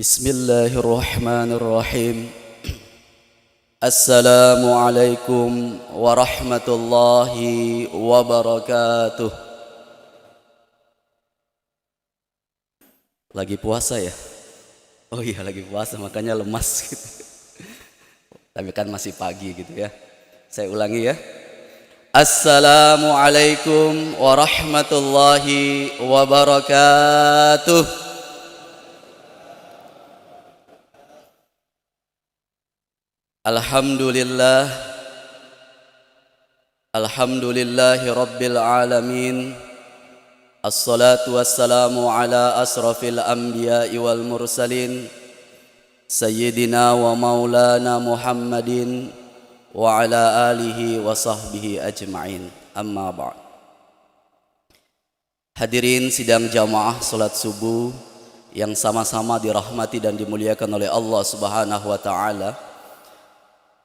Bismillahirrahmanirrahim. Assalamualaikum warahmatullahi wabarakatuh. Lagi puasa ya? Oh iya lagi puasa makanya lemas gitu. Tapi kan masih pagi gitu ya. Saya ulangi ya. Assalamualaikum warahmatullahi wabarakatuh. Alhamdulillah, alhamdulillahi rabbil alamin. Assalatu wassalamu ala asrafil anbiya'i wal mursalin, sayyidina wa maulana Muhammadin wa ala alihi wa sahbihi ajma'in. Amma ba'd. Hadirin sidang jamaah salat subuh yang sama-sama dirahmati dan dimuliakan oleh Allah Subhanahu wa taala.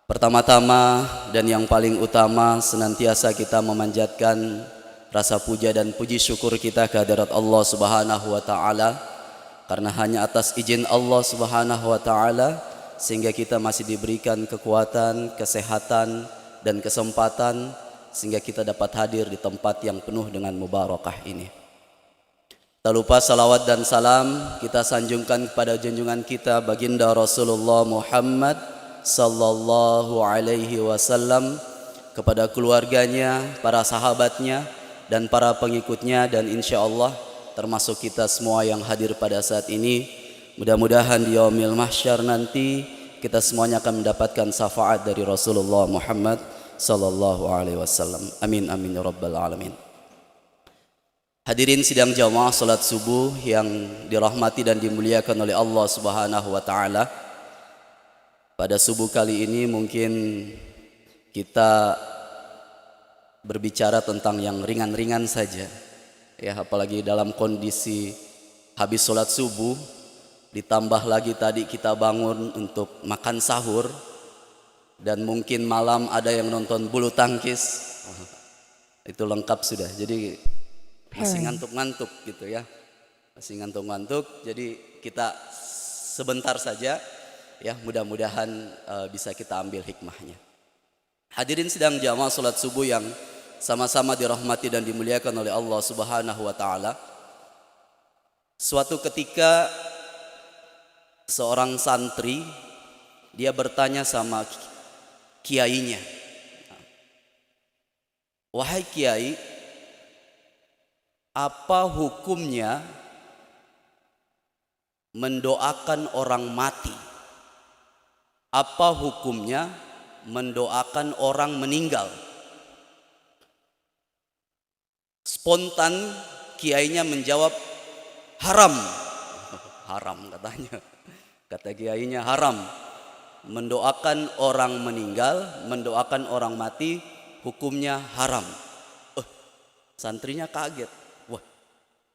Pertama-tama dan yang paling utama, senantiasa kita memanjatkan rasa puja dan puji syukur kita kehadirat Allah Subhanahu wa taala, karena hanya atas izin Allah Subhanahu wa taala sehingga kita masih diberikan kekuatan, kesehatan dan kesempatan sehingga kita dapat hadir di tempat yang penuh dengan mubarakah ini. Tak lupa salawat dan salam kita sanjungkan kepada junjungan kita baginda Rasulullah Muhammad sallallahu alaihi wasallam, kepada keluarganya, para sahabatnya dan para pengikutnya, dan insya Allah termasuk kita semua yang hadir pada saat ini. Mudah-mudahan di yaumil mahsyar nanti kita semuanya akan mendapatkan syafaat dari Rasulullah Muhammad sallallahu alaihi wasallam. Amin amin ya rabbal alamin. Hadirin sidang jamaah salat subuh yang dirahmati dan dimuliakan oleh Allah Subhanahu wa taala. Pada subuh kali ini mungkin kita berbicara tentang yang ringan-ringan saja ya, apalagi dalam kondisi habis sholat subuh, ditambah lagi tadi kita bangun untuk makan sahur, dan mungkin malam ada yang nonton bulu tangkis. Itu lengkap sudah, jadi masih ngantuk-ngantuk gitu ya, masih ngantuk-ngantuk. Jadi kita sebentar saja ya, mudah-mudahan bisa kita ambil hikmahnya. Hadirin sidang jamaah salat subuh yang sama-sama dirahmati dan dimuliakan oleh Allah Subhanahu wa taala. Suatu ketika seorang santri dia bertanya sama kiainya, "Wahai kiai, apa hukumnya mendoakan orang mati? Apa hukumnya mendoakan orang meninggal?" Spontan kiainya menjawab, "Haram." Haram katanya. Kata kiainya, haram. Mendoakan orang meninggal, mendoakan orang mati, hukumnya haram. Santrinya kaget. Wah,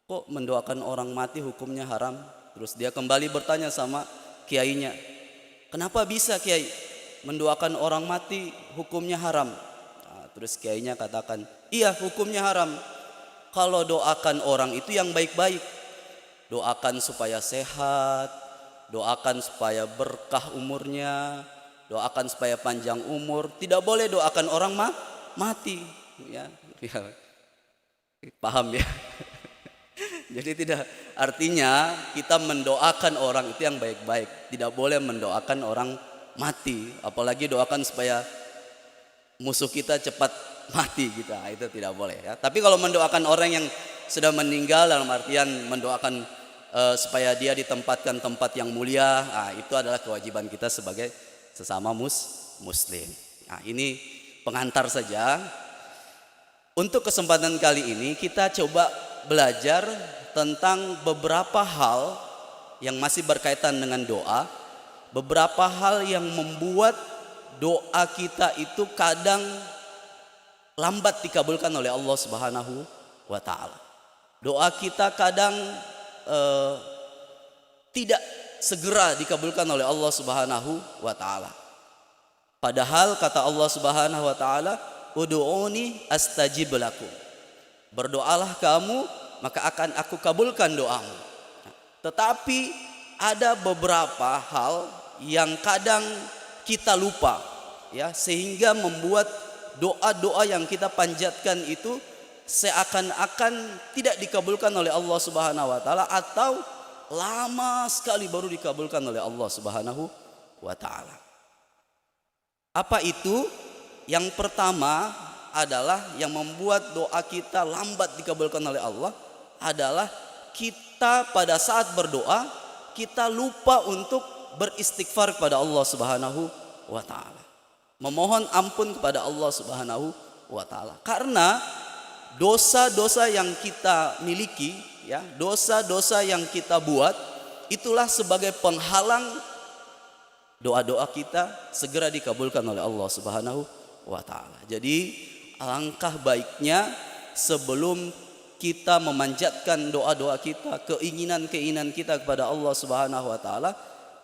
kok mendoakan orang mati hukumnya haram? Terus dia kembali bertanya sama kiainya, "Kenapa bisa kiai mendoakan orang mati hukumnya haram?" Terus kiainya katakan, "Iya, hukumnya haram. Kalau doakan orang itu yang baik-baik. Doakan supaya sehat, doakan supaya berkah umurnya, doakan supaya panjang umur. Tidak boleh doakan orang mati." Ya, paham ya? Jadi tidak, artinya kita mendoakan orang itu yang baik-baik, tidak boleh mendoakan orang mati, apalagi doakan supaya musuh kita cepat mati gitu. Itu tidak boleh ya. Tapi kalau mendoakan orang yang sudah meninggal, dalam artian mendoakan supaya dia ditempatkan tempat yang mulia, itu adalah kewajiban kita sebagai sesama muslim. Nah, ini pengantar saja. Untuk kesempatan kali ini kita coba belajar tentang beberapa hal yang masih berkaitan dengan doa, beberapa hal yang membuat doa kita itu kadang lambat dikabulkan oleh Allah Subhanahu wa taala. Doa kita kadang tidak segera dikabulkan oleh Allah Subhanahu wa taala. Padahal kata Allah Subhanahu wa taala, "Ud'uni astajib lakum." Berdoalah kamu, maka akan aku kabulkan doamu. Tetapi ada beberapa hal yang kadang kita lupa, ya, sehingga membuat doa-doa yang kita panjatkan itu seakan-akan tidak dikabulkan oleh Allah Subhanahu wa taala, atau lama sekali baru dikabulkan oleh Allah Subhanahu wa taala. Apa itu? Yang pertama adalah yang membuat doa kita lambat dikabulkan oleh Allah adalah kita pada saat berdoa kita lupa untuk beristighfar kepada Allah Subhanahu wa taala. Memohon ampun kepada Allah Subhanahu wa taala. Karena dosa-dosa yang kita miliki, ya, dosa-dosa yang kita buat itulah sebagai penghalang doa-doa kita segera dikabulkan oleh Allah Subhanahu wa taala. Jadi alangkah baiknya sebelum kita memanjatkan doa-doa kita, keinginan-keinginan kita kepada Allah Subhanahu wa taala,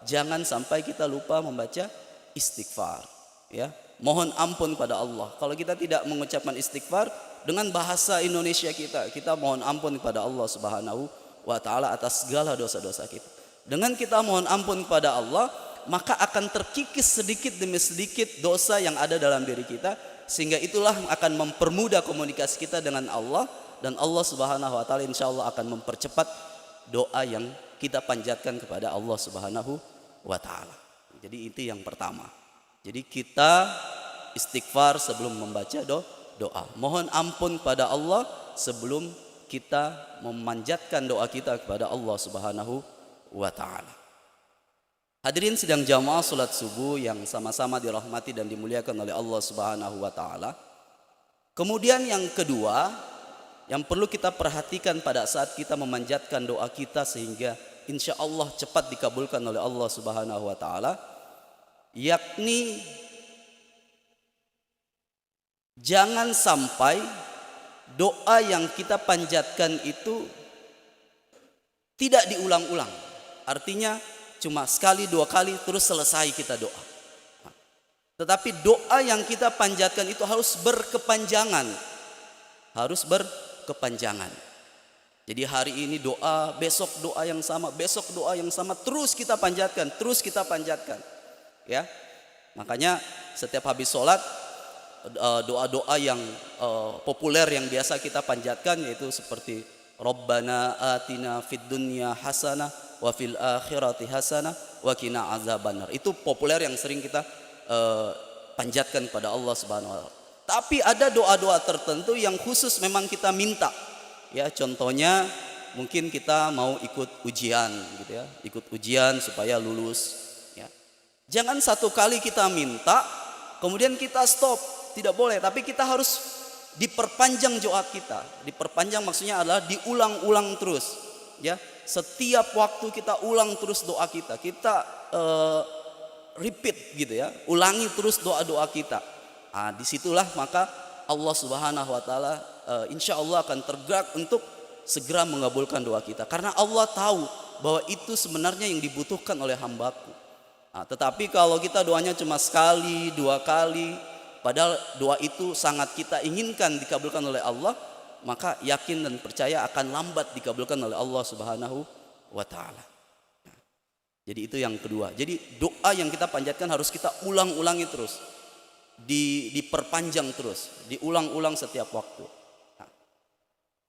jangan sampai kita lupa membaca istighfar, ya. Mohon ampun pada Allah. Kalau kita tidak mengucapkan istighfar dengan bahasa Indonesia kita mohon ampun kepada Allah Subhanahu wa taala atas segala dosa-dosa kita. Dengan kita mohon ampun kepada Allah, maka akan terkikis sedikit demi sedikit dosa yang ada dalam diri kita, sehingga itulah akan mempermudah komunikasi kita dengan Allah, dan Allah Subhanahu wa taala insyaallah akan mempercepat doa yang kita panjatkan kepada Allah Subhanahu wa taala. Jadi itu yang pertama. Jadi kita istighfar sebelum membaca doa. Mohon ampun pada Allah sebelum kita memanjatkan doa kita kepada Allah Subhanahu wa taala. Hadirin sidang jamaah salat subuh yang sama-sama dirahmati dan dimuliakan oleh Allah Subhanahu wa taala. Kemudian yang kedua yang perlu kita perhatikan pada saat kita memanjatkan doa kita sehingga insya Allah cepat dikabulkan oleh Allah Subhanahu wa taala, yakni jangan sampai doa yang kita panjatkan itu tidak diulang-ulang. Artinya cuma sekali dua kali terus selesai kita doa. Tetapi doa yang kita panjatkan itu harus berkepanjangan. Harus berkepanjangan. Jadi hari ini doa, besok doa yang sama, besok doa yang sama, terus kita panjatkan, terus kita panjatkan. Ya. Makanya setiap habis sholat doa-doa yang populer yang biasa kita panjatkan yaitu seperti Rabbana atina fid dunya hasanah wa fil akhirati hasanah wa qina azabannar. Itu populer yang sering kita panjatkan pada Allah Subhanahu wa taala. Tapi ada doa-doa tertentu yang khusus memang kita minta. Ya, contohnya mungkin kita mau ikut ujian gitu ya, ikut ujian supaya lulus, ya. Jangan satu kali kita minta kemudian kita stop, tidak boleh, tapi kita harus diperpanjang doa kita. Diperpanjang maksudnya adalah diulang-ulang terus, ya. Setiap waktu kita ulang terus doa kita. Kita repeat gitu ya, ulangi terus doa-doa kita. Nah, disitulah maka Allah Subhanahu wa taala insya Allah akan tergerak untuk segera mengabulkan doa kita, karena Allah tahu bahwa itu sebenarnya yang dibutuhkan oleh hambaku. Nah, tetapi kalau kita doanya cuma sekali dua kali, padahal doa itu sangat kita inginkan dikabulkan oleh Allah, maka yakin dan percaya akan lambat dikabulkan oleh Allah Subhanahu wa taala. Nah, jadi itu yang kedua. Jadi doa yang kita panjatkan harus kita ulang-ulangi terus, diperpanjang terus, diulang-ulang setiap waktu. Nah,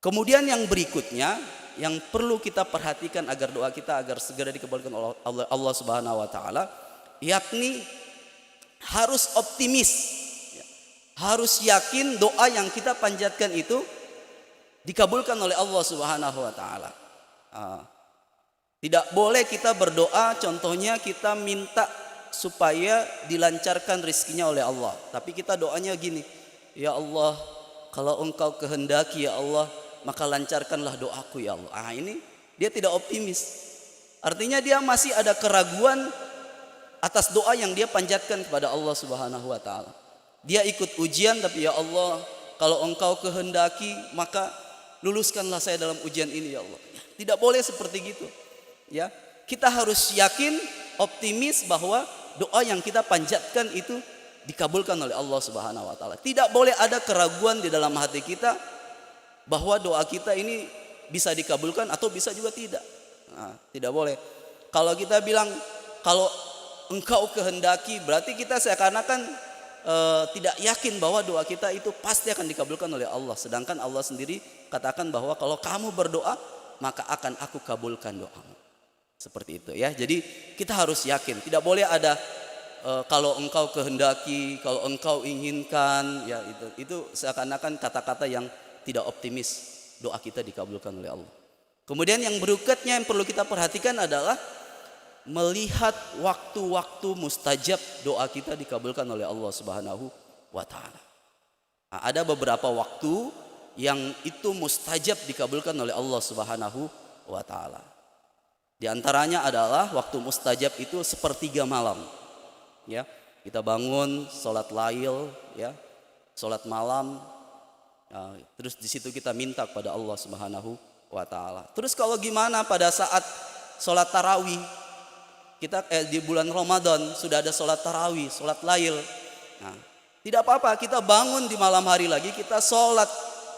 kemudian yang berikutnya yang perlu kita perhatikan agar doa kita agar segera dikabulkan oleh Allah Subhanahu wa taala, yakni harus optimis, harus yakin doa yang kita panjatkan itu dikabulkan oleh Allah Subhanahu wa taala. Tidak boleh kita berdoa, contohnya kita minta supaya dilancarkan rizkinya oleh Allah, tapi kita doanya gini, ya Allah, kalau Engkau kehendaki ya Allah, maka lancarkanlah doaku ya Allah. Ini dia tidak optimis. Artinya dia masih ada keraguan atas doa yang dia panjatkan kepada Allah Subhanahu wa taala. Dia ikut ujian tapi ya Allah, kalau Engkau kehendaki maka luluskanlah saya dalam ujian ini ya Allah. Tidak boleh seperti gitu. Ya, kita harus yakin, optimis bahwa doa yang kita panjatkan itu dikabulkan oleh Allah Subhanahu wa taala. Tidak boleh ada keraguan di dalam hati kita bahwa doa kita ini bisa dikabulkan atau bisa juga tidak. Nah, tidak boleh. Kalau kita bilang kalau engkau kehendaki, berarti kita seakan-akan tidak yakin bahwa doa kita itu pasti akan dikabulkan oleh Allah. Sedangkan Allah sendiri katakan bahwa kalau kamu berdoa maka akan aku kabulkan doamu. Seperti itu ya. Jadi kita harus yakin, tidak boleh ada kalau engkau kehendaki, kalau engkau inginkan, ya itu seakan-akan kata-kata yang tidak optimis. Doa kita dikabulkan oleh Allah. Kemudian yang berikutnya yang perlu kita perhatikan adalah melihat waktu-waktu mustajab doa kita dikabulkan oleh Allah Subhanahu wa taala. Nah, ada beberapa waktu yang itu mustajab dikabulkan oleh Allah Subhanahu wa taala. Di antaranya adalah waktu mustajab itu sepertiga malam. Ya, kita bangun salat lail, ya, salat malam. Nah, terus di situ kita minta kepada Allah Subhanahu wa taala. Terus kalau gimana pada saat salat tarawih? Kita di bulan Ramadan sudah ada salat tarawih, salat lail. Nah, tidak apa-apa kita bangun di malam hari lagi, kita salat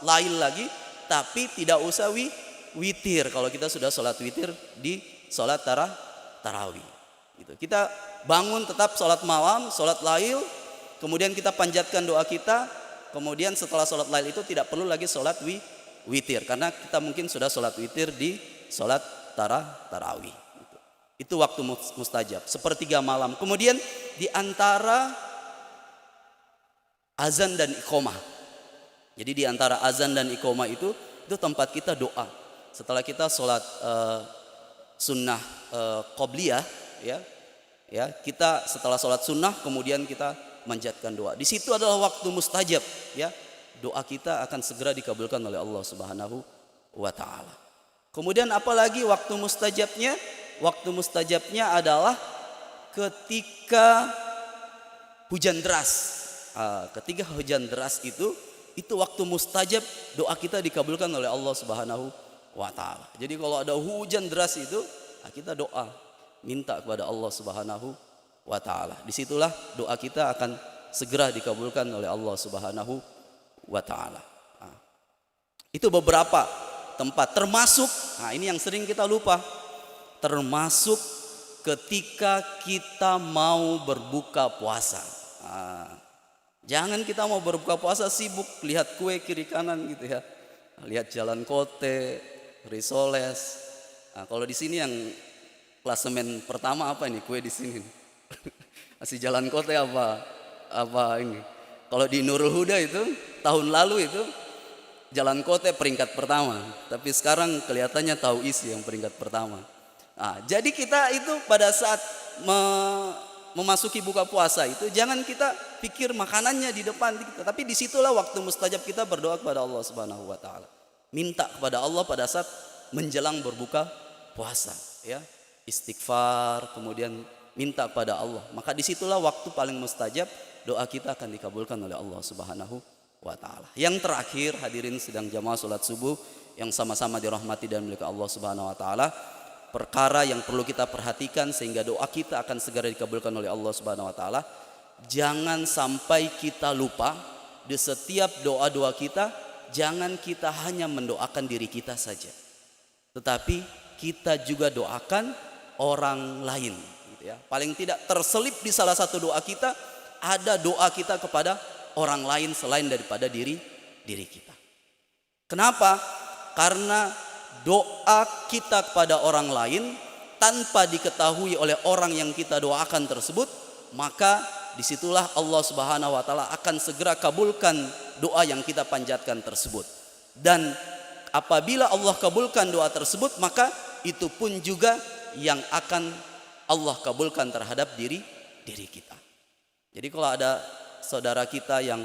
lail lagi, tapi tidak usah witir. Kalau kita sudah salat witir di salat tarawih. Gitu. Kita bangun tetap salat malam, salat lail, kemudian kita panjatkan doa kita. Kemudian setelah sholat lail itu tidak perlu lagi sholat witir, karena kita mungkin sudah sholat witir di sholat tarawih. Itu waktu mustajab, sepertiga malam. Kemudian di antara azan dan iqomah. Jadi di antara azan dan iqomah itu tempat kita doa. Setelah kita sholat sunnah qobliyah, ya kita setelah sholat sunnah kemudian kita manjatkan doa. Di situ adalah waktu mustajab, ya. Doa kita akan segera dikabulkan oleh Allah Subhanahu wa taala. Kemudian apalagi waktu mustajabnya? Waktu mustajabnya adalah ketika hujan deras. Ketika hujan deras itu waktu mustajab, doa kita dikabulkan oleh Allah Subhanahu wa taala. Jadi kalau ada hujan deras itu, kita doa, minta kepada Allah Subhanahu wa ta'ala. Disitulah doa kita akan segera dikabulkan oleh Allah Subhanahu wa ta'ala. Itu beberapa tempat, termasuk, ini yang sering kita lupa, termasuk ketika kita mau berbuka puasa. Jangan kita mau berbuka puasa sibuk lihat kue kiri kanan gitu ya, lihat jalan kote, risoles. Kalau di sini yang klasemen pertama apa ini, kue di sini? Masih jalan kote apa ini? Kalau di Nurul Huda itu tahun lalu itu jalan kote peringkat pertama, tapi sekarang kelihatannya tahu isi yang peringkat pertama. Jadi kita itu pada saat memasuki buka puasa itu jangan kita pikir makanannya di depan kita, tapi disitulah waktu mustajab kita berdoa kepada Allah Subhanahu wa taala. Minta kepada Allah pada saat menjelang berbuka puasa, ya. Istighfar, kemudian minta kepada Allah. Maka disitulah waktu paling mustajab, doa kita akan dikabulkan oleh Allah Subhanahu wa ta'ala. Yang terakhir, hadirin sedang jamaah sholat subuh yang sama-sama dirahmati dan milik Allah Subhanahu wa ta'ala, perkara yang perlu kita perhatikan sehingga doa kita akan segera dikabulkan oleh Allah Subhanahu wa ta'ala. Jangan sampai kita lupa di setiap doa-doa kita, jangan kita hanya mendoakan diri kita saja, tetapi kita juga doakan orang lain. Ya, paling tidak terselip di salah satu doa kita ada doa kita kepada orang lain selain daripada diri kita. Kenapa? Karena doa kita kepada orang lain tanpa diketahui oleh orang yang kita doakan tersebut, maka disitulah Allah Subhanahu wa taala akan segera kabulkan doa yang kita panjatkan tersebut. Dan apabila Allah kabulkan doa tersebut, maka itu pun juga yang akan Allah kabulkan terhadap diri kita. Jadi kalau ada saudara kita yang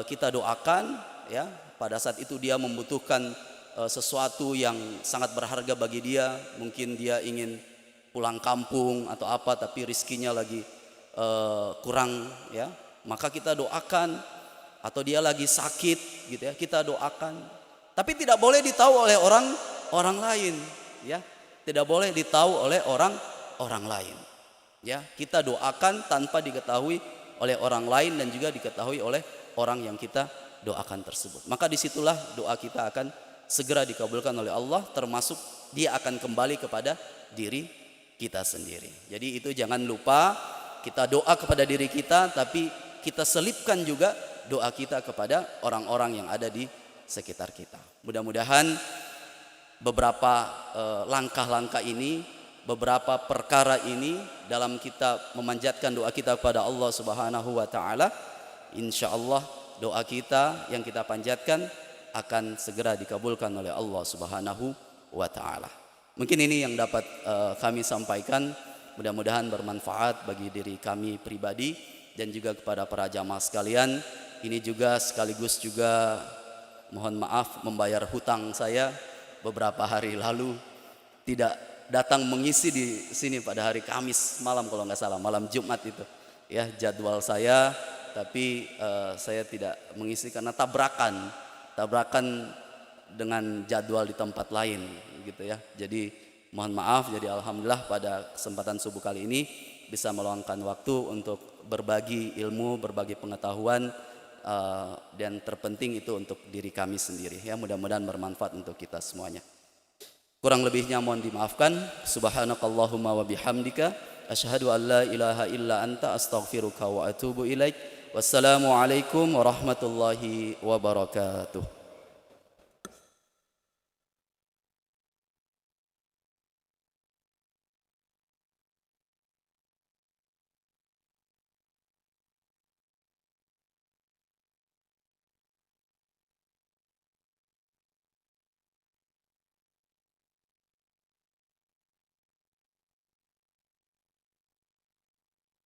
kita doakan, ya, pada saat itu dia membutuhkan sesuatu yang sangat berharga bagi dia, mungkin dia ingin pulang kampung atau apa, tapi rizkinya lagi kurang, ya, maka kita doakan. Atau dia lagi sakit, gitu ya, kita doakan. Tapi tidak boleh ditahu oleh orang lain, ya, tidak boleh ditahu oleh orang lain, ya. Kita doakan tanpa diketahui oleh orang lain dan juga diketahui oleh orang yang kita doakan tersebut. Maka disitulah doa kita akan segera dikabulkan oleh Allah, termasuk dia akan kembali kepada diri kita sendiri. Jadi itu jangan lupa, kita doa kepada diri kita, tapi kita selipkan juga doa kita kepada orang-orang yang ada di sekitar kita. Mudah-mudahan beberapa langkah-langkah ini, beberapa perkara ini dalam kita memanjatkan doa kita kepada Allah Subhanahu wa taala, insyaallah doa kita yang kita panjatkan akan segera dikabulkan oleh Allah Subhanahu wa taala. Mungkin ini yang dapat kami sampaikan, mudah-mudahan bermanfaat bagi diri kami pribadi dan juga kepada para jamaah sekalian. Ini juga sekaligus juga mohon maaf membayar hutang saya beberapa hari lalu tidak datang mengisi di sini pada hari Kamis malam kalau nggak salah, malam Jumat itu ya jadwal saya, tapi saya tidak mengisi karena tabrakan dengan jadwal di tempat lain gitu ya. Jadi mohon maaf, jadi alhamdulillah pada kesempatan subuh kali ini bisa meluangkan waktu untuk berbagi ilmu, berbagi pengetahuan, dan terpenting itu untuk diri kami sendiri ya. Mudah-mudahan bermanfaat untuk kita semuanya. Kurang lebihnya mohon dimaafkan. Subhanakallahumma wa bihamdika asyhadu an la ilaha illa anta astaghfiruka wa atubu ilaik. Wassalamualaikum warahmatullahi wabarakatuh.